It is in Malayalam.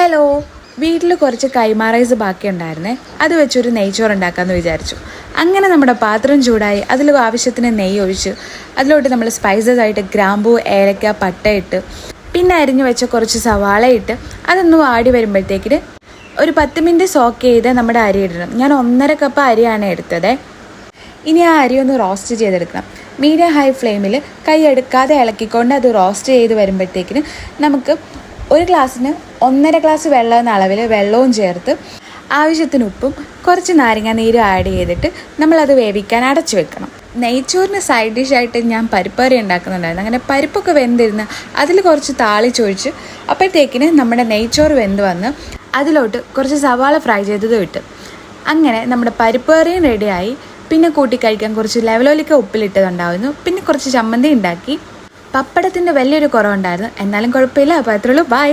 ഹലോ, വീട്ടിൽ കുറച്ച് കൈമ റൈസ് ബാക്കിയുണ്ടായിരുന്നേ. അത് വെച്ചൊരു നെയ്ച്ചോറ് ഉണ്ടാക്കാമെന്ന് വിചാരിച്ചു. അങ്ങനെ നമ്മുടെ പാത്രം ചൂടായി അതിൽ ആവശ്യത്തിന് നെയ്യ് ഒഴിച്ച് അതിലോട്ട് നമ്മൾ സ്പൈസസ് ആയിട്ട് ഗ്രാമ്പൂ, ഏലക്ക, പട്ട ഇട്ട് പിന്നെ അരിഞ്ഞു വെച്ച കുറച്ച് സവാള ഇട്ട് അതൊന്ന് വാടി വരുമ്പോഴത്തേക്കിന് ഒരു 10 മിനിറ്റ് സോക്ക് ചെയ്ത് നമ്മുടെ അരി ഇടണം. ഞാൻ 1.5 കപ്പ് അരിയാണ് എടുത്തത്. ഇനി ആ അരി ഒന്ന് റോസ്റ്റ് ചെയ്തെടുക്കണം. മീഡിയം ഹൈ ഫ്ലെയിമിൽ കൈ എടുക്കാതെ ഇളക്കിക്കൊണ്ട് അത് റോസ്റ്റ് ചെയ്ത് വരുമ്പോഴത്തേക്കിന് നമുക്ക് ഒരു ഗ്ലാസ്സിന് 1.5 ഗ്ലാസ് വെള്ളം എന്ന അളവിൽ വെള്ളവും ചേർത്ത് ആവശ്യത്തിന് ഉപ്പും കുറച്ച് നാരങ്ങ നീരും ആഡ് ചെയ്തിട്ട് നമ്മളത് വേവിക്കാൻ അടച്ചു വെക്കണം. നെയ്ച്ചോറിന് സൈഡ് ഡിഷായിട്ട് ഞാൻ പരിപ്പ് കറി ഉണ്ടാക്കുന്നുണ്ടായിരുന്നു. അങ്ങനെ പരിപ്പൊക്കെ വെന്തിരുന്ന് അതിൽ കുറച്ച് താളിച്ചൊഴിച്ച് അപ്പോഴത്തേക്കിന് നമ്മുടെ നെയ്ച്ചോറ് വെന്ത് വന്ന് അതിലോട്ട് കുറച്ച് സവാള ഫ്രൈ ചെയ്തത് ഇട്ട് അങ്ങനെ നമ്മുടെ പരിപ്പ് കറിയും റെഡിയായി. പിന്നെ കൂട്ടി കഴിക്കാൻ കുറച്ച് ലെവലോലിക്ക ഉപ്പിലിട്ടതുണ്ടായിരുന്നു. പിന്നെ കുറച്ച് ചമ്മന്തി ഉണ്ടാക്കി. പപ്പടത്തിൻ്റെ വലിയൊരു കുറവുണ്ടായിരുന്നു, എന്നാലും കുഴപ്പമില്ല. അപ്പോൾ അത്രയുള്ളൂ. ബൈ.